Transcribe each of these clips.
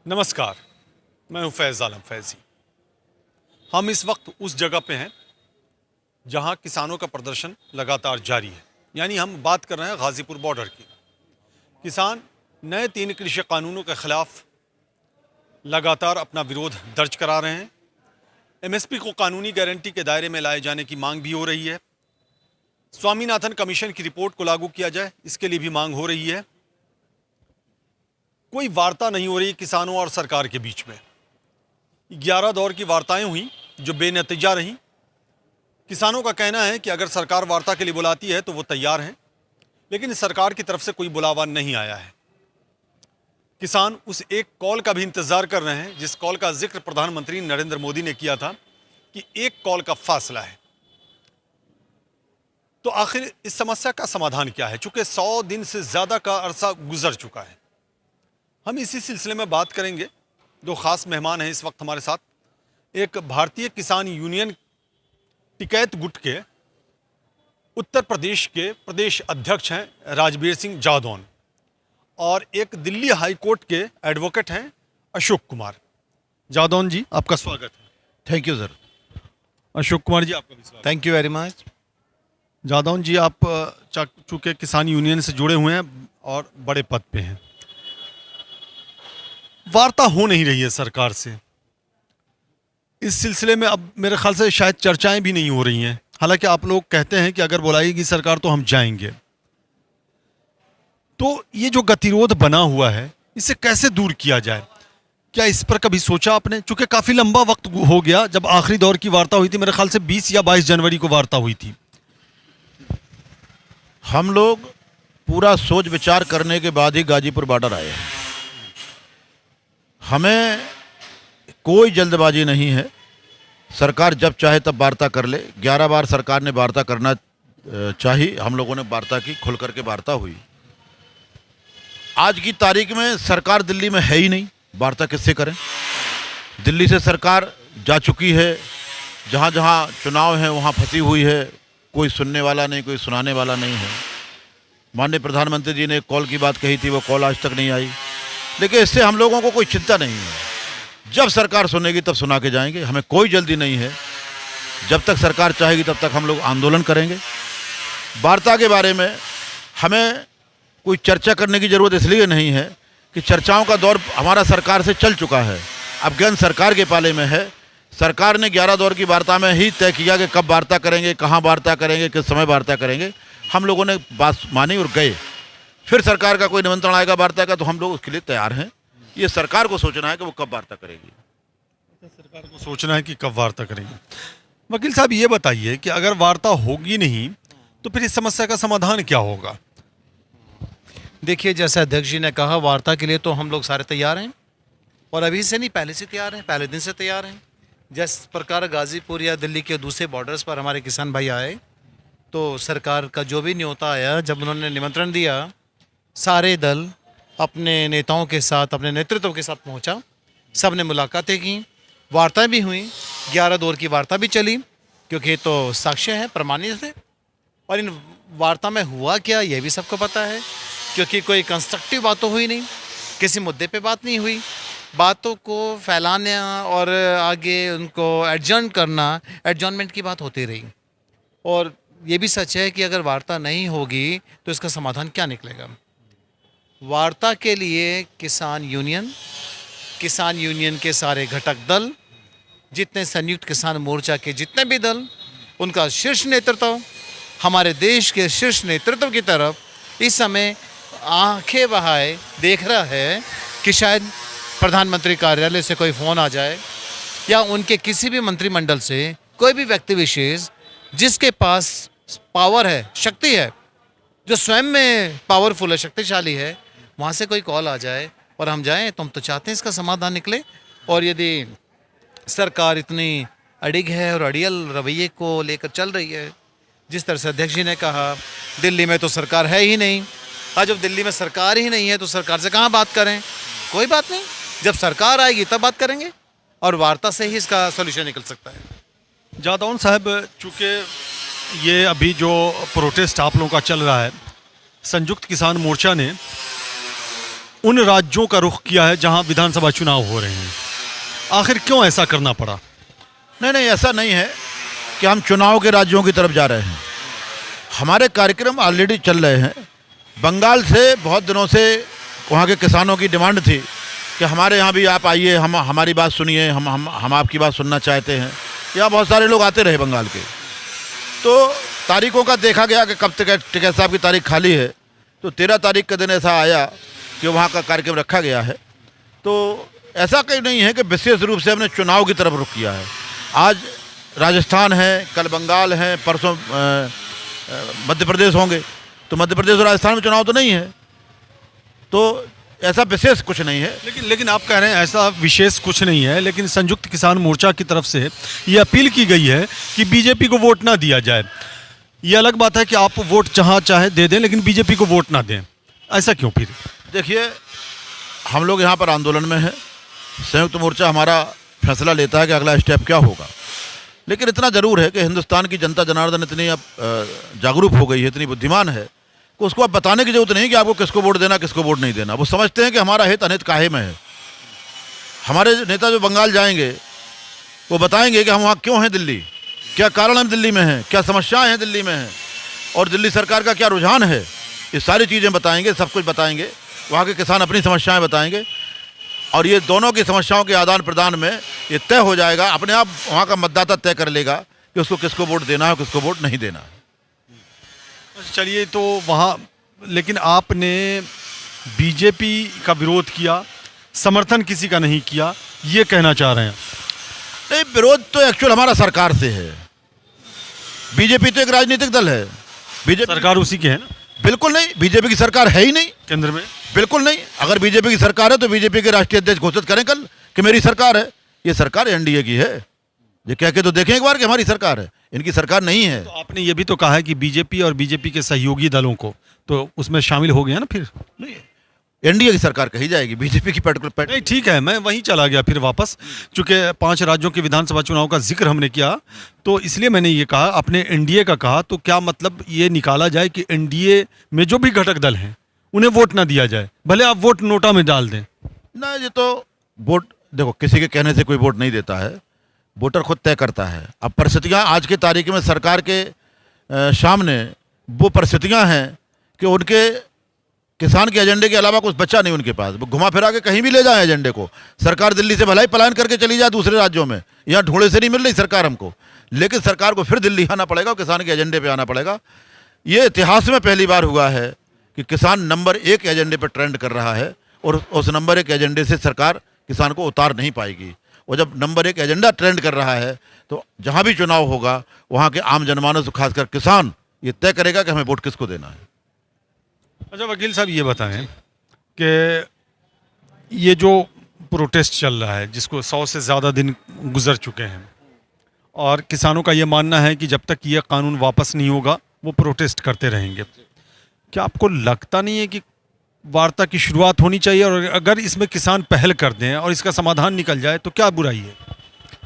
नमस्कार, मैं हूं फैज़ आलम फैज़ी। हम इस वक्त उस जगह पे हैं जहां किसानों का प्रदर्शन लगातार जारी है। यानी हम बात कर रहे हैं गाज़ीपुर बॉर्डर की। किसान नए 3 कृषि कानूनों के खिलाफ लगातार अपना विरोध दर्ज करा रहे हैं। एमएसपी को कानूनी गारंटी के दायरे में लाए जाने की मांग भी हो रही है। स्वामीनाथन कमीशन की रिपोर्ट को लागू किया जाए, इसके लिए भी मांग हो रही है। कोई वार्ता नहीं हो रही किसानों और सरकार के बीच में। 11 दौर की वार्ताएं हुई जो बेनतीजा रहीं। किसानों का कहना है कि अगर सरकार वार्ता के लिए बुलाती है तो वो तैयार हैं, लेकिन सरकार की तरफ से कोई बुलावा नहीं आया है। किसान उस एक कॉल का भी इंतजार कर रहे हैं जिस कॉल का जिक्र प्रधानमंत्री नरेंद्र मोदी ने किया था कि एक कॉल का फासला है। तो आखिर इस समस्या का समाधान क्या है? चूंकि 100 दिन से ज्यादा का अरसा गुजर चुका है। हम इसी सिलसिले में बात करेंगे। 2 खास मेहमान हैं इस वक्त हमारे साथ। एक भारतीय किसान यूनियन टिकैत गुट के उत्तर प्रदेश के प्रदेश अध्यक्ष हैं राजबीर सिंह जादौन, और एक दिल्ली हाई कोर्ट के एडवोकेट हैं अशोक कुमार। जादौन जी, आपका स्वागत है। Thank you sir. Ashok Kumar ji, आपका भी स्वागत। Thank you very much. Jadaun ji, आप चूंकि किसान यूनियन से जुड़े हुए हैं और बड़े पद पे हैं, वार्ता हो नहीं रही है सरकार से। इस सिलसिले में अब मेरे ख्याल से शायद चर्चाएं भी नहीं हो रही हैं। हालांकि आप लोग कहते हैं कि अगर बुलाएगी सरकार तो हम जाएंगे। तो ये जो गतिरोध बना हुआ है, इसे कैसे दूर किया जाए? क्या इस पर कभी सोचा आपने? चूंकि काफी लंबा वक्त हो गया जब आखिरी दौर की वार्ता हुई थी। मेरे ख्याल से 20 या 22 जनवरी को वार्ता हुई थी। हम लोग पूरा सोच विचार करने के बाद ही गाजीपुर बॉर्डर आए हैं। हमें कोई जल्दबाजी नहीं है। सरकार जब चाहे तब वार्ता कर ले। 11 बार सरकार ने वार्ता करना चाहिए। हम लोगों ने वार्ता की, खुल करके वार्ता हुई। आज की तारीख में सरकार दिल्ली में है ही नहीं, वार्ता किससे करें? दिल्ली से सरकार जा चुकी है। जहाँ जहाँ चुनाव है वहाँ फंसी हुई है। कोई सुनने वाला नहीं, कोई सुनाने वाला नहीं है। माननीय प्रधानमंत्री जी ने एक कॉल की बात कही थी, वो कॉल आज तक नहीं आई। लेकिन इससे हम लोगों को कोई चिंता नहीं है। जब सरकार सुनेगी तब सुना के जाएंगे। हमें कोई जल्दी नहीं है। जब तक सरकार चाहेगी तब तक हम लोग आंदोलन करेंगे। वार्ता के बारे में हमें कोई चर्चा करने की ज़रूरत इसलिए नहीं है कि चर्चाओं का दौर हमारा सरकार से चल चुका है। अब गेंद सरकार के पाले में है। सरकार ने 11 दौर की वार्ता में ही तय किया कि कब वार्ता करेंगे, कहाँ वार्ता करेंगे, किस समय वार्ता करेंगे। हम लोगों ने बात मानी और गए। फिर सरकार का कोई निमंत्रण आएगा वार्ता का तो हम लोग उसके लिए तैयार हैं। ये सरकार को सोचना है कि वो कब वार्ता करेगी। सरकार को सोचना है कि कब वार्ता करेंगे। वकील साहब, ये बताइए कि अगर वार्ता होगी नहीं तो फिर इस समस्या का समाधान क्या होगा? देखिए, जैसे अध्यक्ष जी ने कहा, वार्ता के लिए तो हम लोग सारे तैयार हैं, और अभी से नहीं, पहले से तैयार हैं, पहले दिन से तैयार हैं। जिस प्रकार गाज़ीपुर या दिल्ली के दूसरे बॉर्डर्स पर हमारे किसान भाई आए, तो सरकार का जो भी न्योता आया, जब उन्होंने निमंत्रण दिया, सारे दल अपने नेताओं के साथ, अपने नेतृत्व के साथ पहुंचा। सब ने मुलाकातें की, वार्ताएं भी हुई। 11 दौर की वार्ता भी चली, क्योंकि तो साक्ष्य है, प्रमाणित है। और इन वार्ता में हुआ क्या, ये भी सबको पता है, क्योंकि कोई कंस्ट्रक्टिव बात तो हुई नहीं, किसी मुद्दे पे बात नहीं हुई। बातों को फैलाना और आगे उनको एडजर्न करना, एडजॉर्नमेंट की बात होती रही। और ये भी सच है कि अगर वार्ता नहीं होगी तो इसका समाधान क्या निकलेगा? वार्ता के लिए किसान यूनियन के सारे घटक दल, जितने संयुक्त किसान मोर्चा के जितने भी दल, उनका शीर्ष नेतृत्व, हमारे देश के शीर्ष नेतृत्व की तरफ इस समय आंखें बहाए देख रहा है कि शायद प्रधानमंत्री कार्यालय से कोई फ़ोन आ जाए, या उनके किसी भी मंत्रिमंडल से कोई भी व्यक्ति विशेष जिसके पास पावर है, शक्ति है, जो स्वयं में पावरफुल है, शक्तिशाली है, वहाँ से कोई कॉल आ जाए और हम जाएं। तो हम तो चाहते हैं इसका समाधान निकले। और यदि सरकार इतनी अड़िग है और अड़ियल रवैये को लेकर चल रही है, जिस तरह से अध्यक्ष जी ने कहा, दिल्ली में तो सरकार है ही नहीं। आज जब दिल्ली में सरकार ही नहीं है तो सरकार से कहाँ बात करें? कोई बात नहीं, जब सरकार आएगी तब बात करेंगे, और वार्ता से ही इसका सॉल्यूशन निकल सकता है। जादौन साहब, चूँकि ये अभी जो प्रोटेस्ट आप लोगों का चल रहा है, संयुक्त किसान मोर्चा ने उन राज्यों का रुख किया है जहां विधानसभा चुनाव हो रहे हैं। आखिर क्यों ऐसा करना पड़ा? नहीं नहीं, ऐसा नहीं है कि हम चुनाव के राज्यों की तरफ जा रहे हैं। हमारे कार्यक्रम ऑलरेडी चल रहे हैं। बंगाल से बहुत दिनों से वहाँ के किसानों की डिमांड थी कि हमारे यहाँ भी आप आइए, हम हमारी बात सुनिए, हम आपकी बात सुनना चाहते हैं। यहाँ बहुत सारे लोग आते रहे बंगाल के। तो तारीखों का देखा गया कि कब तक टिकैत साहब की तारीख खाली है, तो 13 तारीख का दिन ऐसा आया कि वहाँ का कार्यक्रम रखा गया है। तो ऐसा कहीं नहीं है कि विशेष रूप से हमने चुनाव की तरफ रुख किया है। आज राजस्थान है, कल बंगाल है, परसों मध्य प्रदेश होंगे, तो मध्य प्रदेश और राजस्थान में चुनाव तो नहीं है। तो ऐसा विशेष कुछ नहीं है। लेकिन आप कह रहे हैं ऐसा विशेष कुछ नहीं है, लेकिन संयुक्त किसान मोर्चा की तरफ से ये अपील की गई है कि बीजेपी को वोट ना दिया जाए। ये अलग बात है कि आप वोट जहाँ चाहे दे दें, लेकिन बीजेपी को वोट ना दें। ऐसा क्यों? फिर देखिए, हम लोग यहाँ पर आंदोलन में हैं। संयुक्त मोर्चा हमारा फैसला लेता है कि अगला स्टेप क्या होगा। लेकिन इतना ज़रूर है कि हिंदुस्तान की जनता जनार्दन इतनी अब जागरूक हो गई है, इतनी बुद्धिमान है कि उसको अब बताने की जरूरत नहीं कि आपको किसको वोट देना, किसको वोट नहीं देना। वो समझते हैं कि हमारा हित अनित काहे में है। हमारे नेता जो बंगाल जाएंगे वो बताएंगे कि हम वहाँ क्यों हैं, दिल्ली क्या कारण हम दिल्ली में हैं, क्या समस्याएं हैं दिल्ली में हैं, और दिल्ली सरकार का क्या रुझान है। ये सारी चीज़ें बताएंगे, सब कुछ बताएंगे। वहाँ के किसान अपनी समस्याएं बताएंगे, और ये दोनों की समस्याओं के आदान प्रदान में ये तय हो जाएगा। अपने आप वहाँ का मतदाता तय कर लेगा कि उसको किसको वोट देना है, किसको वोट नहीं देना है। चलिए, तो वहाँ लेकिन आपने बीजेपी का विरोध किया, समर्थन किसी का नहीं किया, ये कहना चाह रहे हैं? नहीं, विरोध तो एक्चुअल हमारा सरकार से है। बीजेपी तो एक राजनीतिक दल है। बीजेपी सरकार उसी की है ना? बिल्कुल नहीं, बीजेपी की सरकार है ही नहीं केंद्र में। बिल्कुल नहीं। अगर बीजेपी की सरकार है तो बीजेपी के राष्ट्रीय अध्यक्ष घोषित करें कल कि मेरी सरकार है। ये सरकार एनडीए की है। ये कह के तो देखें एक बार कि हमारी सरकार है, इनकी सरकार नहीं है। तो आपने ये भी तो कहा है कि बीजेपी और बीजेपी के सहयोगी दलों को तो उसमें शामिल हो गया ना फिर? नहीं, एनडीए की सरकार कही जाएगी, बीजेपी की पर्टिकुलर। नहीं, ठीक है, मैं वहीं चला गया फिर वापस। चूंकि 5 राज्यों के विधानसभा चुनाव का जिक्र हमने किया, तो इसलिए मैंने ये कहा। आपने एनडीए का कहा, तो क्या मतलब ये निकाला जाए कि एनडीए में जो भी घटक दल हैं उन्हें वोट ना दिया जाए, भले आप वोट नोटा में डाल दें? ना, ये तो वोट, देखो, किसी के कहने से कोई वोट नहीं देता है, वोटर खुद तय करता है। अब परिस्थितियाँ आज की तारीख में सरकार के सामने वो परिस्थितियाँ हैं कि उनके किसान के एजेंडे के अलावा कुछ बचा नहीं उनके पास। वो घुमा फिरा के कहीं भी ले जाए एजेंडे को। सरकार दिल्ली से भलाई पलायन करके चली जाए दूसरे राज्यों में, यहाँ ढूंढे से नहीं मिल रही सरकार हमको, लेकिन सरकार को फिर दिल्ली आना पड़ेगा और किसान के एजेंडे पे आना पड़ेगा। ये इतिहास में पहली बार हुआ है कि किसान नंबर 1 एजेंडे पर ट्रेंड कर रहा है, और उस नंबर 1 एजेंडे से सरकार किसान को उतार नहीं पाएगी। और जब नंबर 1 एजेंडा ट्रेंड कर रहा है, तो जहाँ भी चुनाव होगा वहाँ के आम जनमानस, खासकर किसान, ये तय करेगा कि हमें वोट किसको देना है। अच्छा वकील साहब, ये बताएं कि ये जो प्रोटेस्ट चल रहा है, जिसको 100 से ज़्यादा दिन गुजर चुके हैं, और किसानों का ये मानना है कि जब तक ये कानून वापस नहीं होगा वो प्रोटेस्ट करते रहेंगे, क्या आपको लगता नहीं है कि वार्ता की शुरुआत होनी चाहिए? और अगर इसमें किसान पहल कर दें और इसका समाधान निकल जाए तो क्या बुराई है?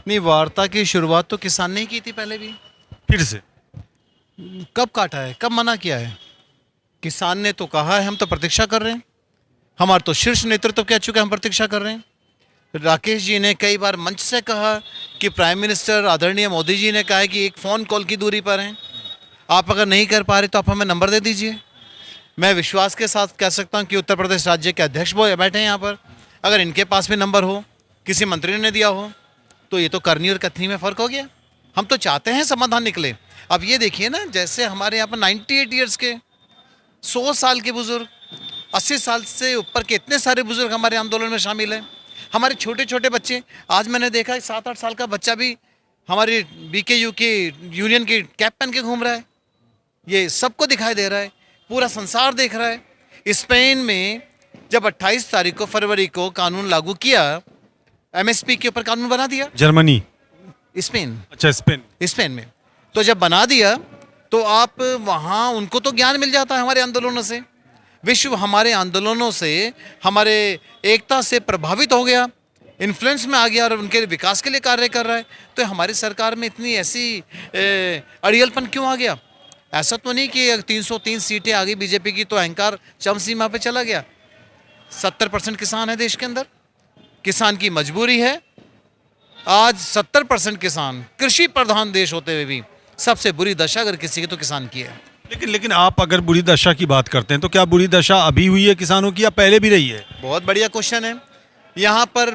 नहीं, वार्ता की शुरुआत तो किसान ने की थी पहले भी। फिर से कब काटा है, कब मना किया है? किसान ने तो कहा है, हम तो प्रतीक्षा कर रहे हैं। हमारा तो शीर्ष नेतृत्व कह चुके हैं, हम प्रतीक्षा कर रहे हैं। राकेश जी ने कई बार मंच से कहा कि प्राइम मिनिस्टर आदरणीय मोदी जी ने कहा है कि एक फ़ोन कॉल की दूरी पर हैं, आप अगर नहीं कर पा रहे तो आप हमें नंबर दे दीजिए। मैं विश्वास के साथ कह सकता हूं कि उत्तर प्रदेश राज्य के अध्यक्ष वो बैठे हैं यहाँ पर, अगर इनके पास भी नंबर हो, किसी मंत्री ने दिया हो, तो ये तो करनी और कथनी में फ़र्क हो गया। हम तो चाहते हैं समाधान निकले। अब ये देखिए ना, जैसे हमारे यहाँ पर 98 ईयर्स के, 100 साल के बुज़ुर्ग, 80 साल से ऊपर के इतने सारे बुज़ुर्ग हमारे आंदोलन में शामिल हैं। हमारे छोटे छोटे बच्चे, आज मैंने देखा 7-8 साल का बच्चा भी हमारी BKU की यूनियन की कैप पहन के घूम रहा है। ये सबको दिखाई दे रहा है, पूरा संसार देख रहा है। स्पेन में जब 28 तारीख को, फरवरी को कानून लागू किया, MSP के ऊपर कानून बना दिया। जर्मनी? स्पेन। अच्छा, स्पेन में तो जब बना दिया तो आप वहाँ, उनको तो ज्ञान मिल जाता है हमारे आंदोलनों से। विश्व हमारे आंदोलनों से, हमारे एकता से प्रभावित हो गया, इन्फ्लुएंस में आ गया और उनके विकास के लिए कार्य कर रहा है। तो हमारी सरकार में इतनी ऐसी अड़ियलपन क्यों आ गया? ऐसा तो नहीं कि 303 सीटें आ गई बीजेपी की तो अहंकार चरम सीमा पे चला गया। 70% किसान है देश के अंदर, किसान की मजबूरी है। आज 70% किसान, कृषि प्रधान देश होते हुए भी सबसे बुरी दशा अगर किसी की तो किसान की है। लेकिन आप अगर बुरी दशा की बात करते हैं तो क्या बुरी दशा अभी हुई है किसानों की या पहले भी रही है? बहुत बढ़िया क्वेश्चन है। यहाँ पर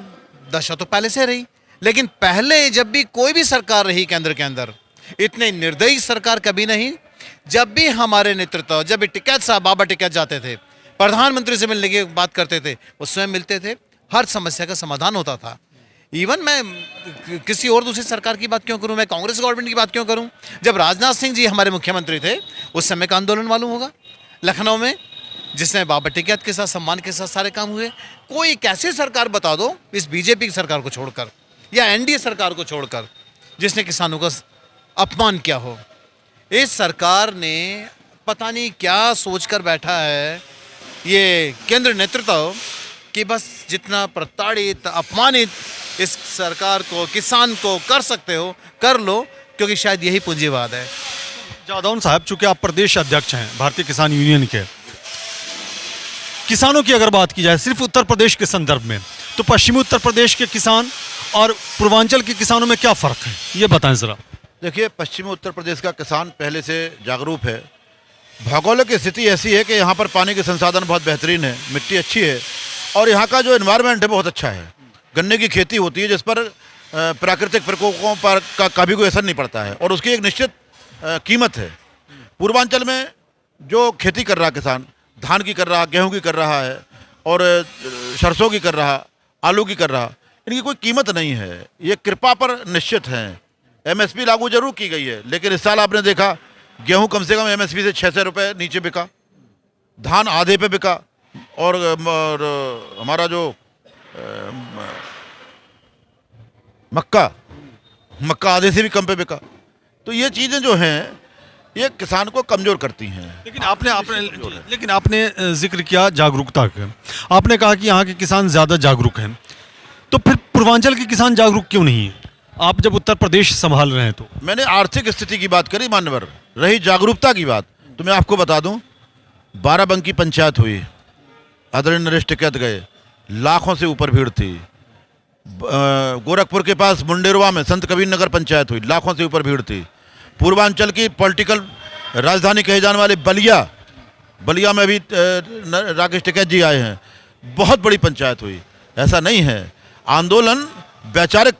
दशा तो पहले से रही, लेकिन पहले जब भी कोई भी सरकार रही केंद्र के अंदर, इतने निर्दयी सरकार कभी नहीं। जब भी हमारे नेतृत्व, जब भी टिकैत साहब, बाबा टिकैत जाते थे, प्रधानमंत्री से मिलने की बात करते थे, वो स्वयं मिलते थे, हर समस्या का समाधान होता था। इवन मैं किसी और दूसरी सरकार की बात क्यों करूं, मैं कांग्रेस गवर्नमेंट की बात क्यों करूं? जब राजनाथ सिंह जी हमारे मुख्यमंत्री थे, उस समय का आंदोलन मालूम होगा लखनऊ में, जिसमें बाबा टिकैत के साथ, सम्मान के साथ सारे काम हुए। कोई कैसी सरकार बता दो इस बीजेपी की सरकार को छोड़कर या एनडीए सरकार को छोड़कर जिसने किसानों का अपमान किया हो। इस सरकार ने पता नहीं क्या सोचकर बैठा है ये केंद्र नेतृत्व कि बस जितना प्रताड़ित, अपमानित इस सरकार को, किसान को कर सकते हो कर लो, क्योंकि शायद यही पूंजीवाद है। जादौन साहब, चूंकि आप प्रदेश अध्यक्ष हैं भारतीय किसान यूनियन के, किसानों की अगर बात की जाए सिर्फ उत्तर प्रदेश के संदर्भ में, तो पश्चिमी उत्तर प्रदेश के किसान और पूर्वांचल के किसानों में क्या फ़र्क है, ये बताएं ज़रा। देखिए, पश्चिमी उत्तर प्रदेश का किसान पहले से जागरूक है। भौगोलिक स्थिति ऐसी है कि यहाँ पर पानी के संसाधन बहुत बेहतरीन है, मिट्टी अच्छी है और यहाँ का जो एनवायरनमेंट है बहुत अच्छा है। गन्ने की खेती होती है जिस पर प्राकृतिक प्रकोपों पर का भी कोई असर नहीं पड़ता है और उसकी एक निश्चित कीमत है। पूर्वांचल में जो खेती कर रहा किसान, धान की कर रहा, गेहूं की कर रहा है और सरसों की कर रहा, आलू की कर रहा, इनकी कोई कीमत नहीं है। ये कृपा पर निश्चित हैं। एमएसपी लागू जरूर की गई है, लेकिन इस साल आपने देखा गेहूं कम से कम एमएसपी से 600 रुपये नीचे बिका, धान आधे पे बिका और हमारा जो मक्का आधे से भी कम पे बिका। तो ये चीज़ें जो हैं ये किसान को कमज़ोर करती हैं। लेकिन आपने जिक्र किया जागरूकता का, आपने कहा कि यहाँ के किसान ज़्यादा जागरूक हैं, तो फिर पूर्वांचल के किसान जागरूक क्यों नहीं है? आप जब उत्तर प्रदेश संभाल रहे हैं तो। मैंने आर्थिक स्थिति की बात करी मान्यवर, रही जागरूकता की बात तो मैं आपको बता दूं, बाराबंकी पंचायत हुई, आदरणीय नरेश टिकैत गए, लाखों से ऊपर भीड़ थी। गोरखपुर के पास मुंडेरवा में संत कबीर नगर पंचायत हुई, लाखों से ऊपर भीड़ थी। पूर्वांचल की पॉलिटिकल राजधानी कहे जाने वाले बलिया में भी राकेश टिकैत जी आए हैं, बहुत बड़ी पंचायत हुई। ऐसा नहीं है, आंदोलन वैचारिक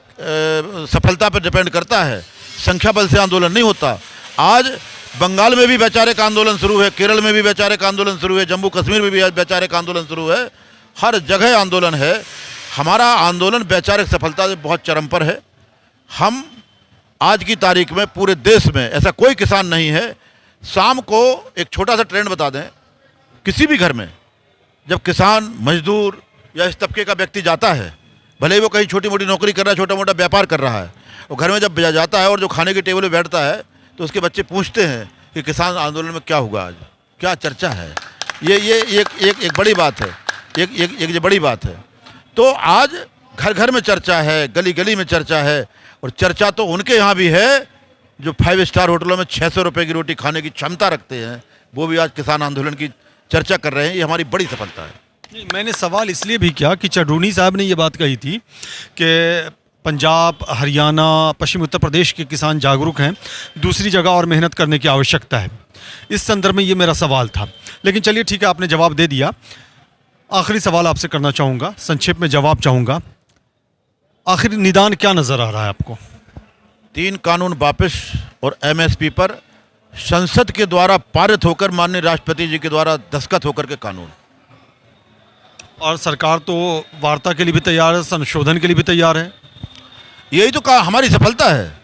सफलता पर डिपेंड करता है, संख्या बल से आंदोलन नहीं होता। आज बंगाल में भी वैचारिक आंदोलन शुरू है, केरल में भी वैचारिक आंदोलन शुरू है, जम्मू कश्मीर में भी वैचारिक आंदोलन शुरू है, हर जगह आंदोलन है। हमारा आंदोलन वैचारिक सफलता से बहुत चरम पर है। हम आज की तारीख में पूरे देश में ऐसा कोई किसान नहीं है। शाम को एक छोटा सा ट्रेंड बता दें, किसी भी घर में जब किसान, मजदूर या इस तबके का व्यक्ति जाता है, भले ही वो कहीं छोटी मोटी नौकरी कर रहा है, छोटा मोटा व्यापार कर रहा है, वो घर में जब जाता है और जो खाने के टेबल पे बैठता है तो उसके बच्चे पूछते हैं कि किसान आंदोलन में क्या होगा, आज क्या चर्चा है। ये एक बड़ी बात है, एक बड़ी बात है। तो आज घर घर में चर्चा है, गली गली में चर्चा है, और चर्चा तो उनके यहाँ भी है जो 5 स्टार होटलों में 600 रुपये की रोटी खाने की क्षमता रखते हैं, वो भी आज किसान आंदोलन की चर्चा कर रहे हैं। ये हमारी बड़ी सफलता है। नहीं, मैंने सवाल इसलिए भी किया कि चड्ढूनी साहब ने ये बात कही थी कि पंजाब, हरियाणा, पश्चिम उत्तर प्रदेश के किसान जागरूक हैं, दूसरी जगह और मेहनत करने की आवश्यकता है। इस संदर्भ में ये मेरा सवाल था, लेकिन चलिए ठीक है, आपने जवाब दे दिया। आखिरी सवाल आपसे करना चाहूँगा, संक्षेप में जवाब चाहूँगा। आखिरी निदान क्या नज़र आ रहा है आपको? 3 कानून वापस और एमएसपी पर संसद के द्वारा पारित होकर माननीय राष्ट्रपति जी के द्वारा दस्तखत होकर के कानून। और सरकार तो वार्ता के लिए भी तैयार है, संशोधन के लिए भी तैयार है। यही तो कहा हमारी सफलता है।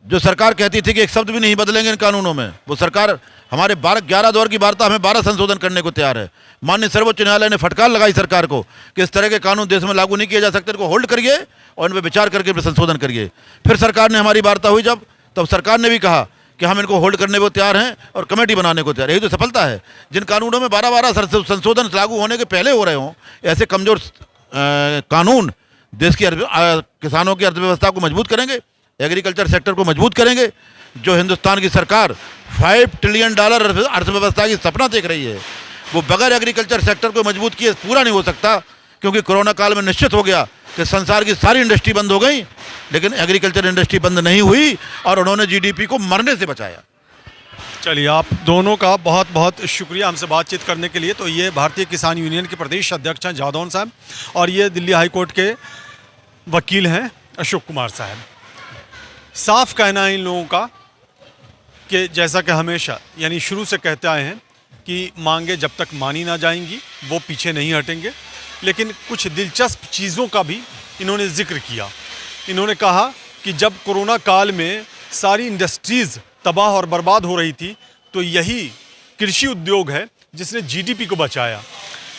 जो सरकार कहती थी कि एक शब्द भी नहीं बदलेंगे इन कानूनों में, वो सरकार हमारे 11 दौर की वार्ता हमें 12 संशोधन करने को तैयार है। माननीय सर्वोच्च न्यायालय ने फटकार लगाई सरकार को कि इस तरह के कानून देश में लागू नहीं किए जा सकते, इनको होल्ड करिए और इन पर विचार करके इन पर संशोधन करिए। फिर सरकार ने, हमारी वार्ता हुई जब, तब सरकार ने भी कहा कि हम इनको होल्ड करने को तैयार हैं और कमेटी बनाने को तैयार है। यही तो सफलता है। जिन कानूनों में 12 संशोधन लागू होने के पहले हो रहे हों, ऐसे कमजोर कानून देश की किसानों की अर्थव्यवस्था को मजबूत करेंगे, एग्रीकल्चर सेक्टर को मजबूत करेंगे। जो हिंदुस्तान की सरकार $5 ट्रिलियन अर्थव्यवस्था की सपना देख रही है, वो बगैर एग्रीकल्चर सेक्टर को मजबूत किए पूरा नहीं हो सकता, क्योंकि कोरोना काल में निश्चित हो गया कि संसार की सारी इंडस्ट्री बंद हो गई, लेकिन एग्रीकल्चर इंडस्ट्री बंद नहीं हुई और उन्होंने जीडीपी को मरने से बचाया। चलिए, आप दोनों का बहुत बहुत शुक्रिया हमसे बातचीत करने के लिए। तो ये भारतीय किसान यूनियन के प्रदेश अध्यक्ष हैं जादौन साहब, और ये दिल्ली हाई कोर्ट के वकील हैं अशोक कुमार साहब। साफ कहना है इन लोगों का कि जैसा कि हमेशा यानी शुरू से कहते आए हैं कि मांगे जब तक मानी ना जाएंगी वो पीछे नहीं हटेंगे। लेकिन कुछ दिलचस्प चीज़ों का भी इन्होंने जिक्र किया। इन्होंने कहा कि जब कोरोना काल में सारी इंडस्ट्रीज़ तबाह और बर्बाद हो रही थी, तो यही कृषि उद्योग है जिसने जीडीपी को बचाया।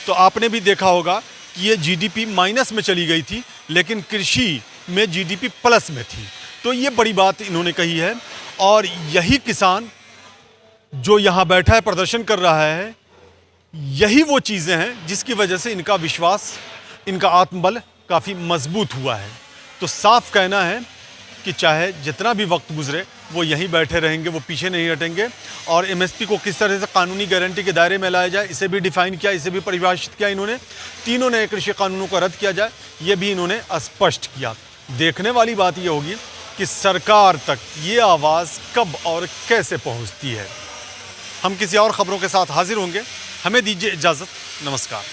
तो आपने भी देखा होगा कि ये जीडीपी माइनस में चली गई थी, लेकिन कृषि में जीडीपी प्लस में थी। तो ये बड़ी बात इन्होंने कही है, और यही किसान जो यहाँ बैठा है प्रदर्शन कर रहा है, यही वो चीज़ें हैं जिसकी वजह से इनका विश्वास, इनका आत्मबल काफ़ी मजबूत हुआ है। तो साफ कहना है कि चाहे जितना भी वक्त गुजरे वो यहीं बैठे रहेंगे, वो पीछे नहीं हटेंगे। और एमएसपी को किस तरह से कानूनी गारंटी के दायरे में लाया जाए, इसे भी डिफाइन किया, इसे भी परिभाषित किया इन्होंने। तीनों नए कृषि कानूनों को रद्द किया जाए, ये भी इन्होंने स्पष्ट किया। देखने वाली बात ये होगी कि सरकार तक ये आवाज़ कब और कैसे पहुंचती है। हम किसी और ख़बरों के साथ हाजिर होंगे। हमें दीजिए इजाज़त। नमस्कार।